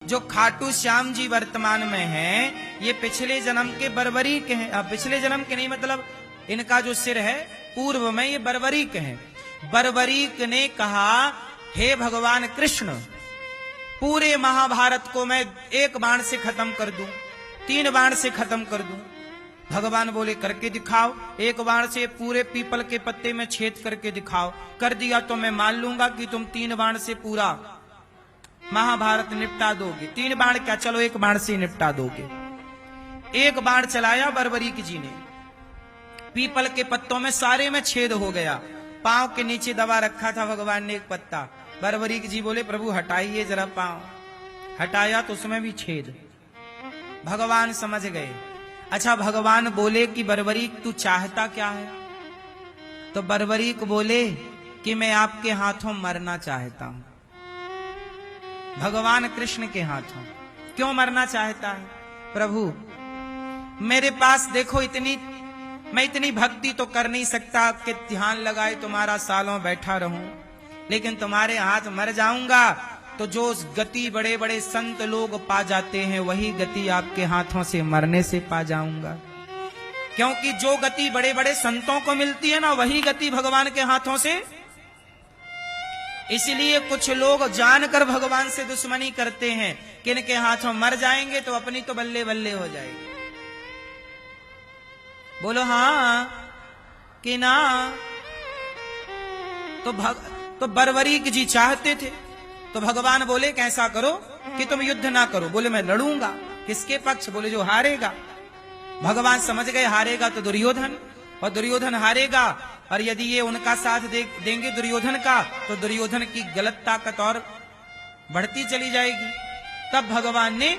जो खाटू श्याम जी वर्तमान में हैं, ये पिछले जन्म के बर्बरीक हैं। अब पिछले जन्म के नहीं, मतलब इनका जो सिर है पूर्व में ये बर्बरीक हैं। बर्बरीक ने कहा, हे भगवान कृष्ण, पूरे महाभारत को मैं एक बाण से खत्म कर दूं, 3 बाण से खत्म कर दूं। भगवान बोले, करके दिखाओ। एक बाण से पूरे पीपल के पत्ते में छेद करके दिखाओ। कर दिया तो मैं मान लूंगा कि तुम 3 बाण से पूरा महाभारत निपटा दोगे। 3 बाण क्या, चलो 1 बाण से निपटा दोगे। 1 बाण चलाया बर्बरीक जी ने, पीपल के पत्तों में सारे में छेद हो गया। पांव के नीचे दबा रखा था भगवान ने एक पत्ता। बर्बरीक जी बोले, प्रभु हटाइए जरा पांव। हटाया तो उसमें भी छेद। भगवान समझ गए। अच्छा, भगवान बोले कि बर्बरीक तू चाहता क्या है? तो बर्बरीक बोले कि मैं आपके हाथों मरना चाहता हूं। भगवान कृष्ण के हाथों क्यों मरना चाहता है? प्रभु मेरे पास देखो, मैं इतनी भक्ति तो कर नहीं सकता कि ध्यान लगाए तुम्हारा सालों बैठा रहूं, लेकिन तुम्हारे हाथ मर जाऊंगा तो जो गति बड़े बड़े संत लोग पा जाते हैं, वही गति आपके हाथों से मरने से पा जाऊंगा। क्योंकि जो गति बड़े बड़े संतों को मिलती है ना, वही गति भगवान के हाथों से। इसलिए कुछ लोग जानकर भगवान से दुश्मनी करते हैं कि इनके हाथों मर जाएंगे तो अपनी तो बल्ले बल्ले हो जाएगी। बोलो हाँ कि ना? तो बर्बरीक जी चाहते थे। तो भगवान बोले, कैसा करो कि तुम युद्ध ना करो। बोले, मैं लड़ूंगा। किसके पक्ष? बोले, जो हारेगा। भगवान समझ गए, हारेगा तो दुर्योधन, और दुर्योधन हारेगा, और यदि ये उनका साथ देंगे दुर्योधन का, तो दुर्योधन की गलत ताकत और बढ़ती चली जाएगी। तब भगवान ने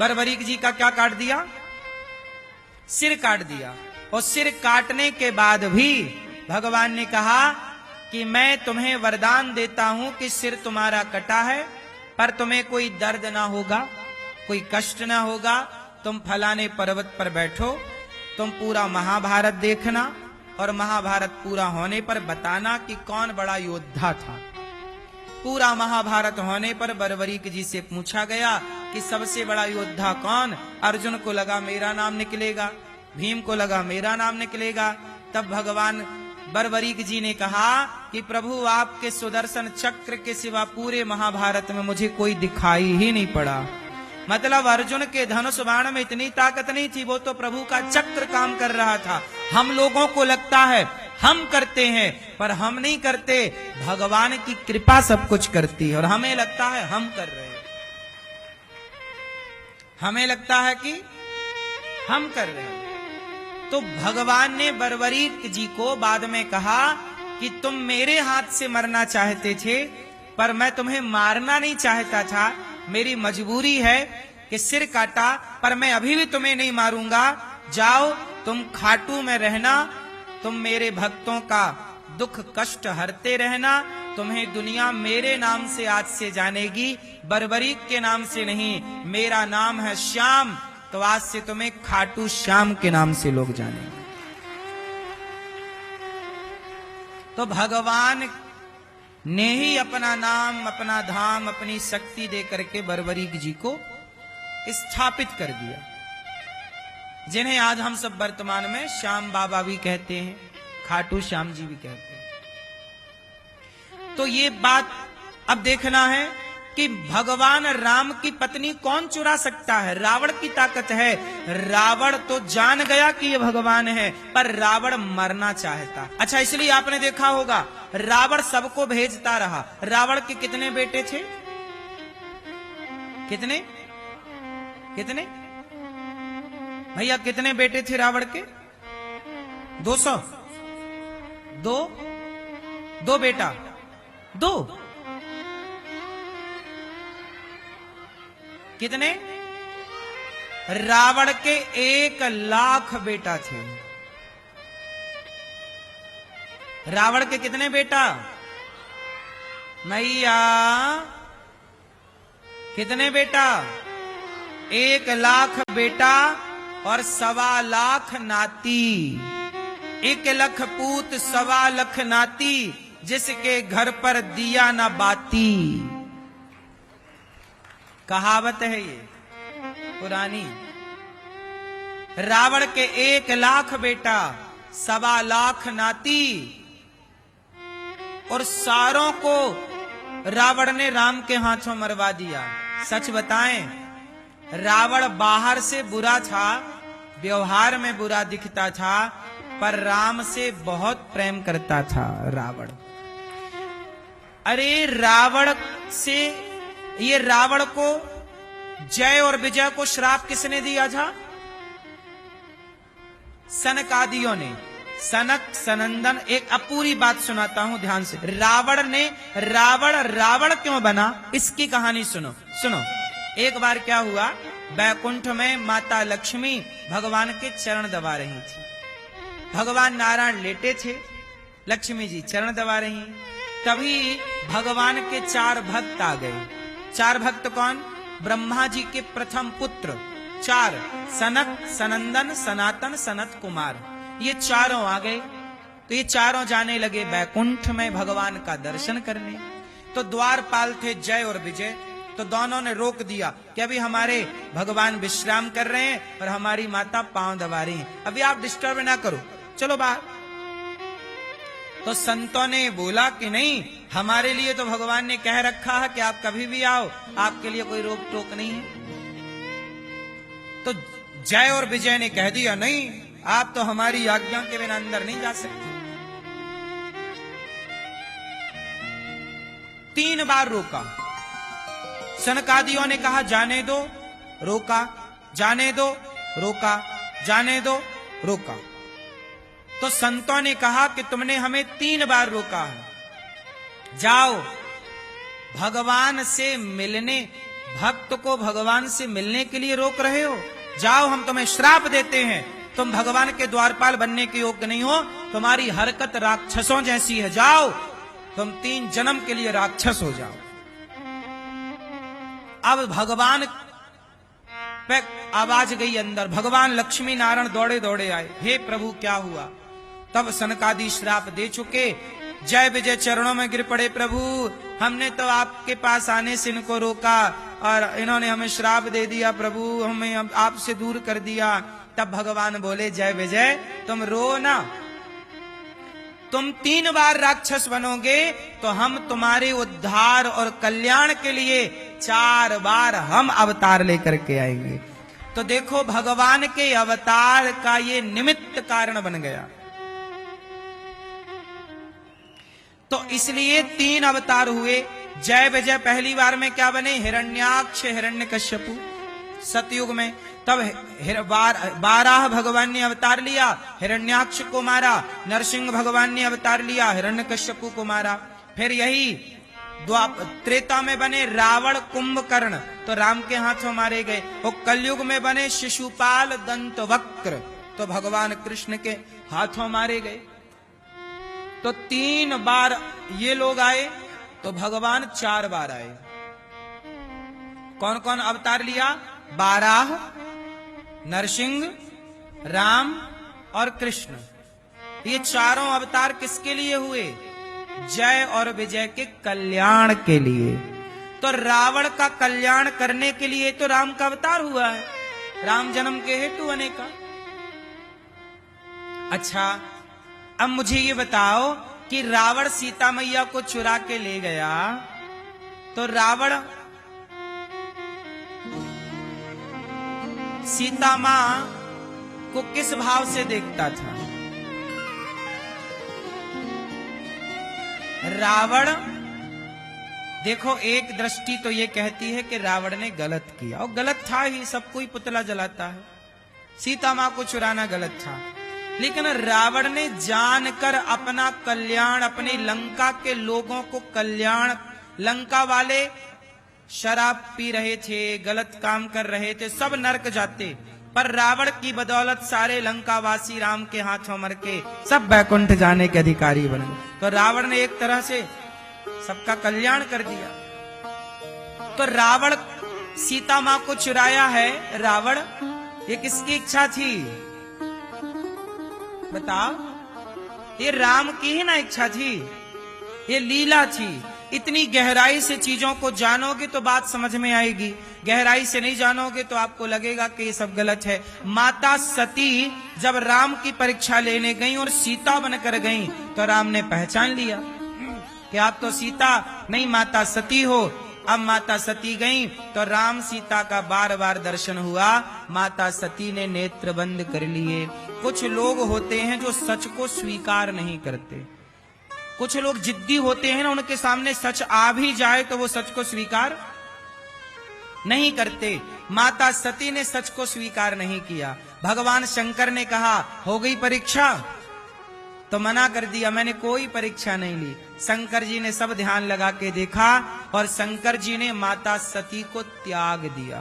बर्बरीक जी का क्या काट दिया? सिर काट दिया। और सिर काटने के बाद भी भगवान ने कहा कि मैं तुम्हें वरदान देता हूं कि सिर तुम्हारा कटा है, पर तुम्हें कोई दर्द ना होगा, कोई कष्ट ना होगा। तुम फलाने पर्वत पर बैठो, तुम पूरा महाभारत देखना, और महाभारत पूरा होने पर बताना कि कौन बड़ा योद्धा था। पूरा महाभारत होने पर बर्बरीक जी से पूछा गया कि सबसे बड़ा योद्धा कौन? अर्जुन को लगा मेरा नाम निकलेगा, भीम को लगा मेरा नाम निकलेगा। तब भगवान बर्बरीक जी ने कहा कि प्रभु, आपके सुदर्शन चक्र के सिवा पूरे महाभारत में मुझे कोई दिखाई ही नहीं पड़ा। मतलब अर्जुन के धनुष बाण में इतनी ताकत नहीं थी, वो तो प्रभु का चक्र काम कर रहा था। हम लोगों को लगता है हम करते हैं, पर हम नहीं करते। भगवान की कृपा सब कुछ करती है, और हमें लगता है हम कर रहे हैं। हमें लगता है कि हम कर रहे हैं। तो भगवान ने बर्बरीक जी को बाद में कहा कि तुम मेरे हाथ से मरना चाहते थे, पर मैं तुम्हें मारना नहीं चाहता था। मेरी मजबूरी है कि सिर काटा, पर मैं अभी भी तुम्हें नहीं मारूंगा। जाओ, तुम खाटू में रहना, तुम मेरे भक्तों का दुख कष्ट हरते रहना। तुम्हें दुनिया मेरे नाम से आज से जानेगी, बर्बरीक के नाम से नहीं। मेरा नाम है श्याम, तो आज से तुम्हें खाटू श्याम के नाम से लोग जानेंगे। तो भगवान ने ही अपना नाम, अपना धाम, अपनी शक्ति दे करके बर्बरीक जी को स्थापित कर दिया, जिन्हें आज हम सब वर्तमान में श्याम बाबा भी कहते हैं, खाटू श्याम जी भी कहते हैं। तो ये बात अब देखना है कि भगवान राम की पत्नी कौन चुरा सकता है? रावण की ताकत है। रावण तो जान गया कि ये भगवान है, पर रावण मरना चाहता। अच्छा, इसलिए आपने देखा होगा रावण सबको भेजता रहा। रावण के कितने बेटे थे? कितने कितने भैया, कितने बेटे थे रावण के? 200। दो बेटा, 2 कितने? रावण के 1,00,000 बेटा थे। रावण के कितने बेटा? मैया, कितने बेटा? 1,00,000 बेटा और 1,25,00,000 नाती। 1,00,000 पूत, 1,25,00,000 नाती, जिसके घर पर दिया न बाती। कहावत है ये पुरानी। रावण के 1,00,000 बेटा, 1,25,00,000 नाती, और सारों को रावण ने राम के हाथों मरवा दिया। सच बताएं, रावण बाहर से बुरा था, व्यवहार में बुरा दिखता था, पर राम से बहुत प्रेम करता था रावण। अरे रावण से, ये रावण को जय और विजय को श्राप किसने दिया था? सनकादियों ने। सनक सनंदन, एक अपूरी बात सुनाता हूं ध्यान से। रावण क्यों बना, इसकी कहानी सुनो। एक बार क्या हुआ, बैकुंठ में माता लक्ष्मी भगवान के चरण दबा रही थी। भगवान नारायण लेटे थे, लक्ष्मी जी चरण दबा रही। तभी भगवान के 4 भक्त आ गए। 4 भक्त कौन? ब्रह्मा जी के प्रथम पुत्र 4, सनक सनंदन सनातन सनत कुमार, ये चारों आ गए। तो ये चारों जाने लगे बैकुंठ में भगवान का दर्शन करने। तो द्वारपाल थे जय और विजय, तो दोनों ने रोक दिया कि अभी हमारे भगवान विश्राम कर रहे हैं और हमारी माता पांव दबा रही हैं, अभी आप डिस्टर्ब ना करो, चलो बाहर। तो संतों ने बोला कि नहीं, हमारे लिए तो भगवान ने कह रखा है कि आप कभी भी आओ, आपके लिए कोई रोक टोक नहीं है। तो जय और विजय ने कह दिया, नहीं, आप तो हमारी आज्ञा के बिना अंदर नहीं जा सकते। 3 बार रोका। सनकादियों ने कहा जाने दो, रोका, जाने दो, रोका, जाने दो, रोका। तो संतों ने कहा कि तुमने हमें 3 बार रोका है, जाओ भगवान से मिलने, भक्त को भगवान से मिलने के लिए रोक रहे हो, जाओ हम तुम्हें श्राप देते हैं, तुम भगवान के द्वारपाल बनने के योग्य नहीं हो, तुम्हारी हरकत राक्षसों जैसी है, जाओ तुम 3 जन्म के लिए राक्षस हो जाओ। अब भगवान पे आवाज गई अंदर, भगवान लक्ष्मी नारायण दौड़े दौड़े आए, हे प्रभु क्या हुआ? तब सनकादि श्राप दे चुके, जय विजय चरणों में गिर पड़े, प्रभु हमने तो आपके पास आने से इनको रोका और इन्होंने हमें श्राप दे दिया, प्रभु हमें आपसे दूर कर दिया। तब भगवान बोले, जय विजय तुम रो ना, तुम 3 बार राक्षस बनोगे तो हम तुम्हारे उद्धार और कल्याण के लिए 4 बार हम अवतार लेकर के आएंगे। तो देखो भगवान के अवतार का ये निमित्त कारण बन गया। तो इसलिए 3 अवतार हुए। जय विजय पहली बार में क्या बने? हिरण्याक्ष हिरण्यकश्यपु सतयुग में। तब 12 भगवान ने अवतार लिया, हिरण्याक्ष को मारा। नरसिंह भगवान ने अवतार लिया, हिरण्यकश्यपु को मारा। फिर यही त्रेता में बने रावण कुंभकर्ण, तो राम के हाथों मारे गए। और कलयुग में बने शिशुपाल दंत वक्र, तो भगवान कृष्ण के हाथों मारे गए। तो 3 बार ये लोग आए, तो भगवान 4 बार आए। कौन कौन अवतार लिया? 12, नरसिंह, राम और कृष्ण। ये चारों अवतार किसके लिए हुए? जय और विजय के कल्याण के लिए। तो रावण का कल्याण करने के लिए तो राम का अवतार हुआ है, राम जन्म के हेतु बने का। अच्छा, अब मुझे ये बताओ कि रावण सीता मैया को चुरा के ले गया, तो रावण सीता मां को किस भाव से देखता था? रावण, देखो एक दृष्टि तो ये कहती है कि रावण ने गलत किया, और गलत था ही, सब कोई पुतला जलाता है, सीता मां को चुराना गलत था। लेकिन रावण ने जानकर अपना कल्याण, अपनी लंका के लोगों को कल्याण, लंका वाले शराब पी रहे थे, गलत काम कर रहे थे, सब नरक जाते, पर रावण की बदौलत सारे लंकावासी राम के हाथों मर के सब बैकुंठ जाने के अधिकारी बन गए। तो रावण ने एक तरह से सबका कल्याण कर दिया। तो रावण सीता मां को चुराया है, रावण ये किसकी इच्छा थी बताओ? ये राम की ही ना इच्छा थी, ये लीला थी। इतनी गहराई से चीजों को जानोगे तो बात समझ में आएगी, गहराई से नहीं जानोगे तो आपको लगेगा कि ये सब गलत है। माता सती जब राम की परीक्षा लेने गई और सीता बनकर गई तो राम ने पहचान लिया कि आप तो सीता नहीं माता सती हो। अब माता सती गई तो राम सीता का बार बार दर्शन हुआ, माता सती ने नेत्र बंद कर लिए। कुछ लोग होते हैं जो सच को स्वीकार नहीं करते, कुछ लोग जिद्दी होते हैं ना, उनके सामने सच आ भी जाए तो वो सच को स्वीकार नहीं करते। माता सती ने सच को स्वीकार नहीं किया। भगवान शंकर ने कहा हो गई परीक्षा, तो मना कर दिया, मैंने कोई परीक्षा नहीं ली। शंकर जी ने सब ध्यान लगा के देखा और शंकर जी ने माता सती को त्याग दिया।